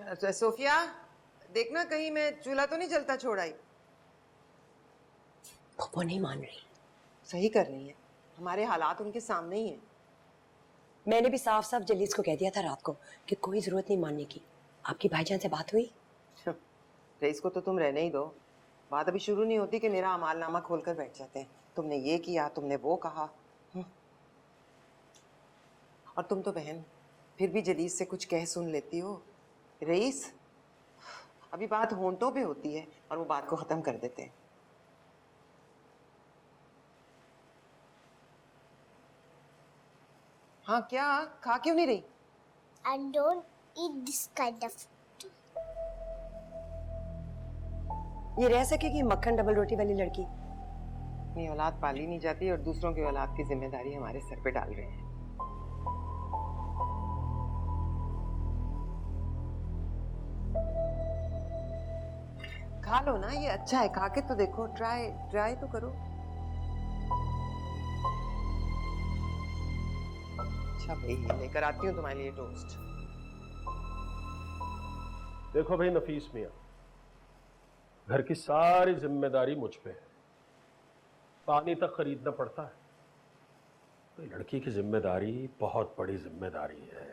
Sophia, देखना कहीं मैं चूल्हा तो नहीं जलता छोड़ आई। वो नहीं मान रही। सही कर रही है, हमारे हालात उनके सामने ही हैं। मैंने भी साफ साफ जलीस को कह दिया था रात को कि कोई जरूरत नहीं मानने की। आपकी भाईजान से बात हुई? रईस को तो तुम रहने ही दो। बात अभी शुरू नहीं होती कि मेरा अमालनामा खोलकर बैठ जाते हैं। तुमने ये किया, तुमने वो कहा। और तुम तो बहन फिर भी जलीस से कुछ कह सुन लेती हो। रईस अभी बात होंठों पे होती है और वो बात को खत्म कर देते हैं। हाँ क्या, खा क्यों नहीं रही? And don't eat this kind of. ये रह सकेगी मक्खन डबल रोटी वाली लड़की? अपनी औलाद पाली नहीं जाती और दूसरों की औलाद की जिम्मेदारी हमारे सर पे डाल रहे हैं। खा लो ना, ये अच्छा है, खा के तो देखो, ट्राई तो करो। अच्छा भाई, लेकर आती हूँ तुम्हारे लिए टोस्ट। देखो भाई नफीस मियां, घर की सारी जिम्मेदारी मुझ पे है। पानी तक खरीदना पड़ता है। तो लड़की की जिम्मेदारी बहुत बड़ी जिम्मेदारी है।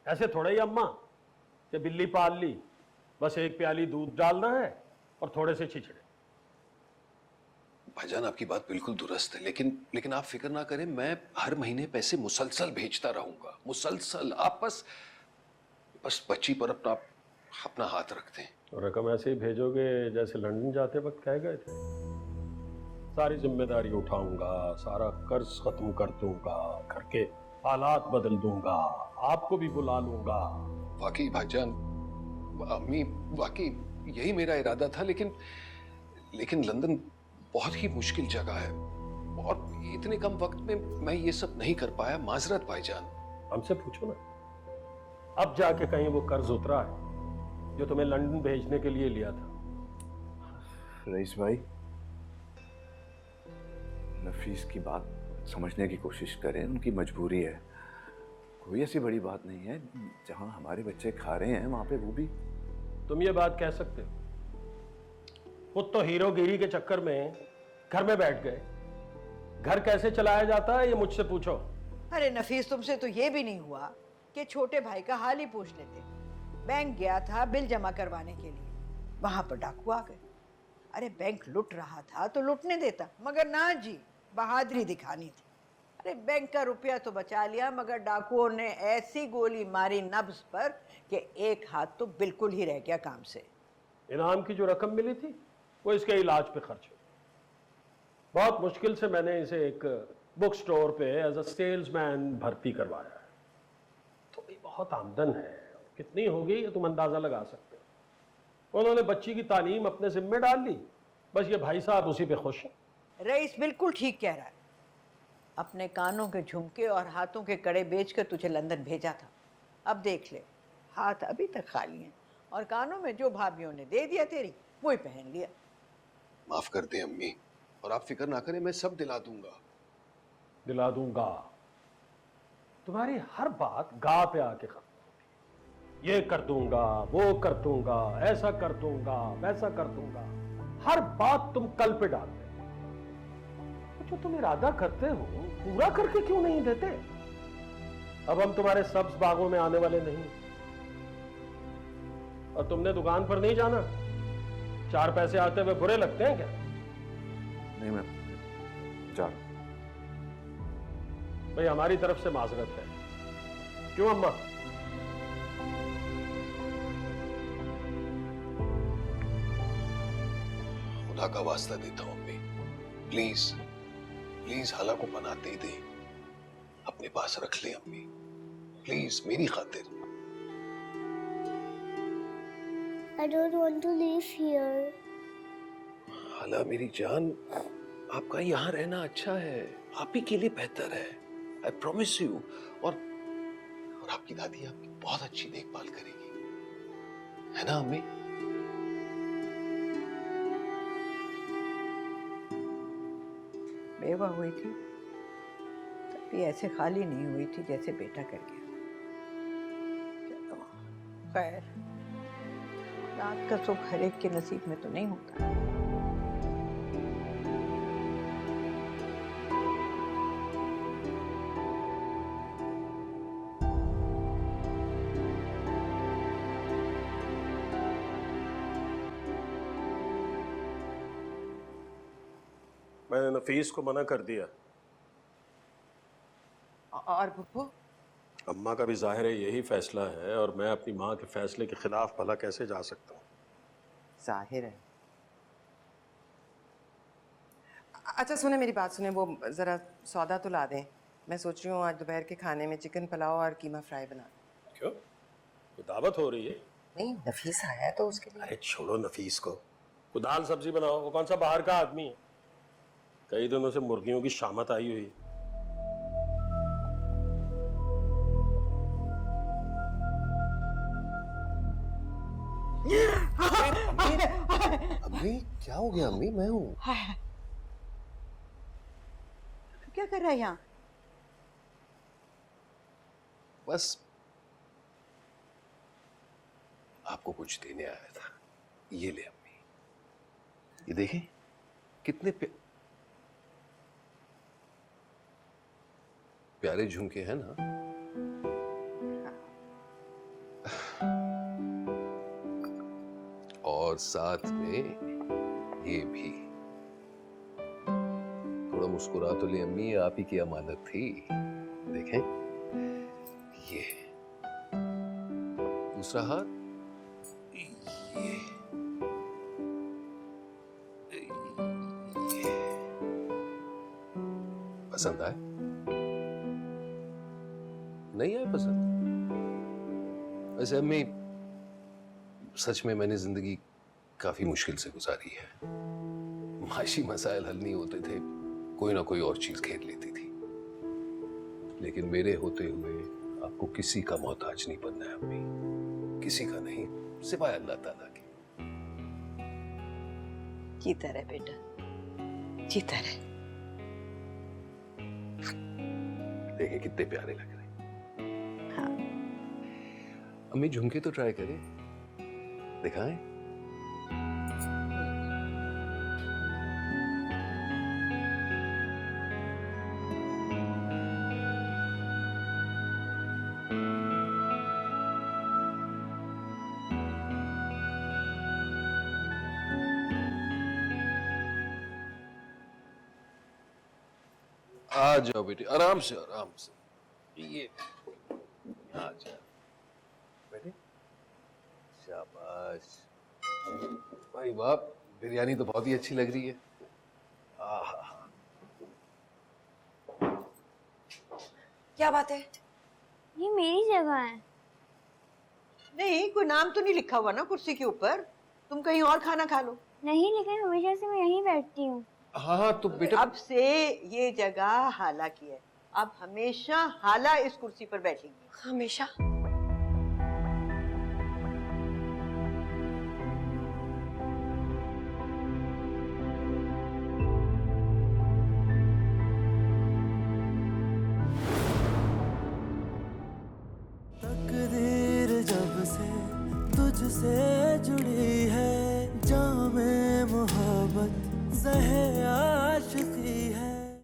ऐसे थोड़ा ही अम्मा कि बिल्ली पाल ली, बस एक प्याली दूध डालना है और थोड़े से छिछड़े। भाईजान आपकी बात बिल्कुल दुरुस्त है, लेकिन आप फिक्र ना करें, मैं हर महीने पैसे मुसलसल भेजता रहूंगा, मुसलसल। आप बस बच्ची पर अपना हाथ रखते हैं। रकम ऐसे ही भेजोगे जैसे लंदन जाते वक्त कह गए थे। सारी जिम्मेदारी उठाऊंगा, सारा कर्ज खत्म कर दूंगा, घर के हालात बदल दूंगा, आपको भी बुला लूंगा। वाकई भाईजान, अम्मी, वाकई यही मेरा इरादा था, लेकिन लंदन बहुत ही मुश्किल जगह है और इतने कम वक्त में मैं ये सब नहीं कर पाया। माजरत भाईजान। हमसे पूछो ना, अब जाके कहीं वो कर्ज उतरा है जो तुम्हें लंदन भेजने के लिए लिया था। रईस भाई, नफीस की बात समझने की कोशिश करें, उनकी मजबूरी है, कोई ऐसी बड़ी बात नहीं है। जहां हमारे बच्चे खा रहे हैं वहां पे वो भी। तुम ये बात कह सकते हो? खुद तो हीरोगिरी के चक्कर में घर में बैठ गए। घर कैसे चलाया जाता है ये मुझसे पूछो। अरे नफीस, तुमसे तो ये भी नहीं हुआ कि छोटे भाई का हाल ही पूछ लेते। बैंक गया था बिल जमा करवाने के लिए, वहां पर डाकू आ गए। अरे बैंक लुट रहा था तो लुटने देता, मगर ना जी, बहादुरी दिखानी थी। अरे बैंक का रुपया तो बचा लिया, मगर डाकुओं ने ऐसी गोली मारी नब्ज पर कि एक हाथ तो बिल्कुल ही रह गया काम से। इनाम की जो रकम मिली थी वो इसके इलाज पे खर्च हुई। बहुत मुश्किल से मैंने इसे एक बुक स्टोर पे एज अ सेल्समैन भर्ती करवाया है। तो भाई बहुत आमदन है, कितनी होगी ये तुम अंदाजा लगा सकते हो। उन्होंने बच्ची की तालीम अपने जिम्मे डाल ली, बस ये भाई साहब उसी पे खुश हैं। रईस बिल्कुल ठीक कह रहा है। अपने कानों के झुमके और हाथों के कड़े बेचकर तुझे लंदन भेजा था। अब देख ले, हाथ अभी तक खाली हैं और कानों में जो भाभीयों ने दे दिया तेरी वही पहन लिया। माफ कर दे अम्मी, और आप फिक्र ना करें, मैं सब दिला दूंगा। दिला दूंगा। तुम्हारी हर बात गा पे आके खत्म होती है। ये कर दूंगा, वो कर दूंगा, ऐसा कर दूंगा, वैसा कर दूंगा। हर बात तुम कल पे डालते हो। जो तुम इरादा करते हो पूरा करके क्यों नहीं देते? अब हम तुम्हारे सब्ज बागों में आने वाले नहीं। और तुमने दुकान पर नहीं जाना। 4 पैसे आते हुए बुरे लगते हैं क्या? नहीं, मैं जा रहा हूं। भाई हमारी तरफ से माजरत है। क्यों अम्मा? खुदा का वास्ता देता हूं अम्मी, प्लीज प्लीज हाला को पनाह दे दे, अपने पास रख ले अम्मी, प्लीज मेरी खातिर। I don't want to live here. हाला मेरी जान, आपका यहां रहना अच्छा है, आप ही के लिए बेहतर है, आई प्रॉमिस यू। और आपकी दादी आपकी बहुत अच्छी देखभाल करेगी, है ना अम्मी? बेवा हुई थी तब भी ऐसे खाली नहीं हुई थी जैसे बेटा कर गया। चलो खैर, रात का सुख हर एक के नसीब में तो नहीं होता। मैंने नफीस को मना कर दिया। और पुप्पू? अम्मा का भी जाहिर है यही फैसला है, और मैं अपनी माँ के फैसले के खिलाफ भला कैसे जा सकता हूँ? जाहिर है। अच्छा सुने, मेरी बात सुने, वो ज़रा सौदा तो ला दें। मैं सोच रही हूँ आज दोपहर के खाने में चिकन पुलाव और कीमा फ्राई बना दें। क्यों, कोई दावत हो रही है? नहीं, नफीस आया है तो उसके लिए। अरे छोड़ो नफीस को, वो दाल सब्जी बनाओ। वो कौन सा बाहर का आदमी है? कई दिनों से मुर्गियों की शामत आई हुई है। अम्मी क्या हो गया? अम्मी मैं हूँ। क्या कर रहा है यहाँ? बस आपको कुछ देने आया था। ये ले अम्मी, ये देखें कितने प्यारे झुमके हैं ना। और साथ में ये भी। थोड़ा मुस्कुरा तो ले अम्मी, ये आप ही की अमानत थी। देखें ये दूसरा हाथ, ये पसंद आए? नहीं आए पसंद? वैसे अम्मी सच में मैंने जिंदगी काफी मुश्किल से गुजारी है। माशी मसाइल हल नहीं होते थे, कोई ना कोई और चीज घेर लेती थी। लेकिन मेरे होते हुए आपको किसी का मोहताज नहीं बनना है अम्मी, किसी का नहीं, सिवाय अल्लाह ताला के। जीता रहे बेटा, जीता रहे। देखें कितने प्यारे लग रहे हैं। हाँ। अम्मी झुमके तो ट्राई करें, दिखाएं। आ जाओ बेटी, आराम से आराम से। ये आ जाओ बेटे, शाबाश। भाई बाप, बिरयानी तो बहुत ही अच्छी लग रही है। आहा, क्या बात है? ये मेरी जगह है। नहीं, कोई नाम तो नहीं लिखा हुआ ना कुर्सी के ऊपर। तुम कहीं और खाना खा लो। नहीं, लेकिन हमेशा से मैं यहीं बैठती हूँ। हाँ तो बेटा अब से ये जगह हाला की है। अब हमेशा हाला इस कुर्सी पर बैठेगी। हमेशा? तकदीर जब से तुझसे जुड़ी है, जामे मोहब्बत ज़हे